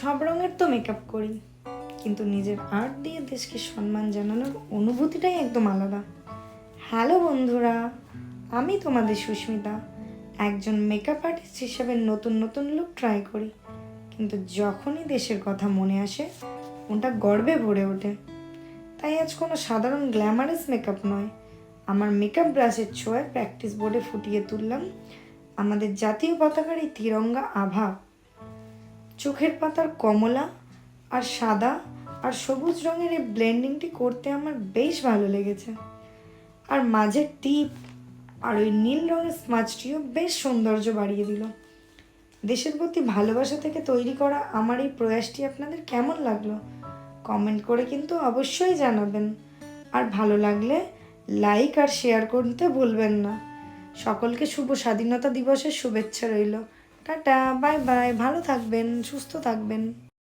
সব রঙের তো মেকআপ করি, কিন্তু নিজের আর্ট দিয়ে দেশকে সম্মান জানানোর অনুভূতিটাই একদম আলাদা। হ্যালো বন্ধুরা, আমি তোমাদের সুস্মিতা। একজন মেকআপ আর্টিস্ট হিসেবে নতুন নতুন লুক ট্রাই করি, কিন্তু যখনই দেশের কথা মনে আসে মনটা গর্বে ভরে ওঠে। তাই আজ কোনো সাধারণ গ্ল্যামারাস মেকআপ নয়, আমার মেকআপ ব্রাশের ছোঁয়ায় প্র্যাকটিস বোর্ডে ফুটিয়ে তুললাম আমাদের জাতীয় পতাকার এই তিরঙ্গা আভা। চোখের পাতার কমলা আর সাদা আর সবুজ রঙের এই ব্লেন্ডিংটি করতে আমার বেশ ভালো লেগেছে। আর মাঝের টিপ আর ওই নীল রঙের স্মাচটিও বেশ সৌন্দর্য বাড়িয়ে দিল। দেশের প্রতি ভালোবাসা থেকে তৈরি করা আমার এই প্রয়াসটি আপনাদের কেমন লাগলো কমেন্ট করে কিন্তু অবশ্যই জানাবেন। আর ভালো লাগলে লাইক আর শেয়ার করতে ভুলবেন না। সকলকে শুভ স্বাধীনতা দিবসের শুভেচ্ছা রইল। টাটা, বাই বাই, ভালো থাকবেন, সুস্থ থাকবেন।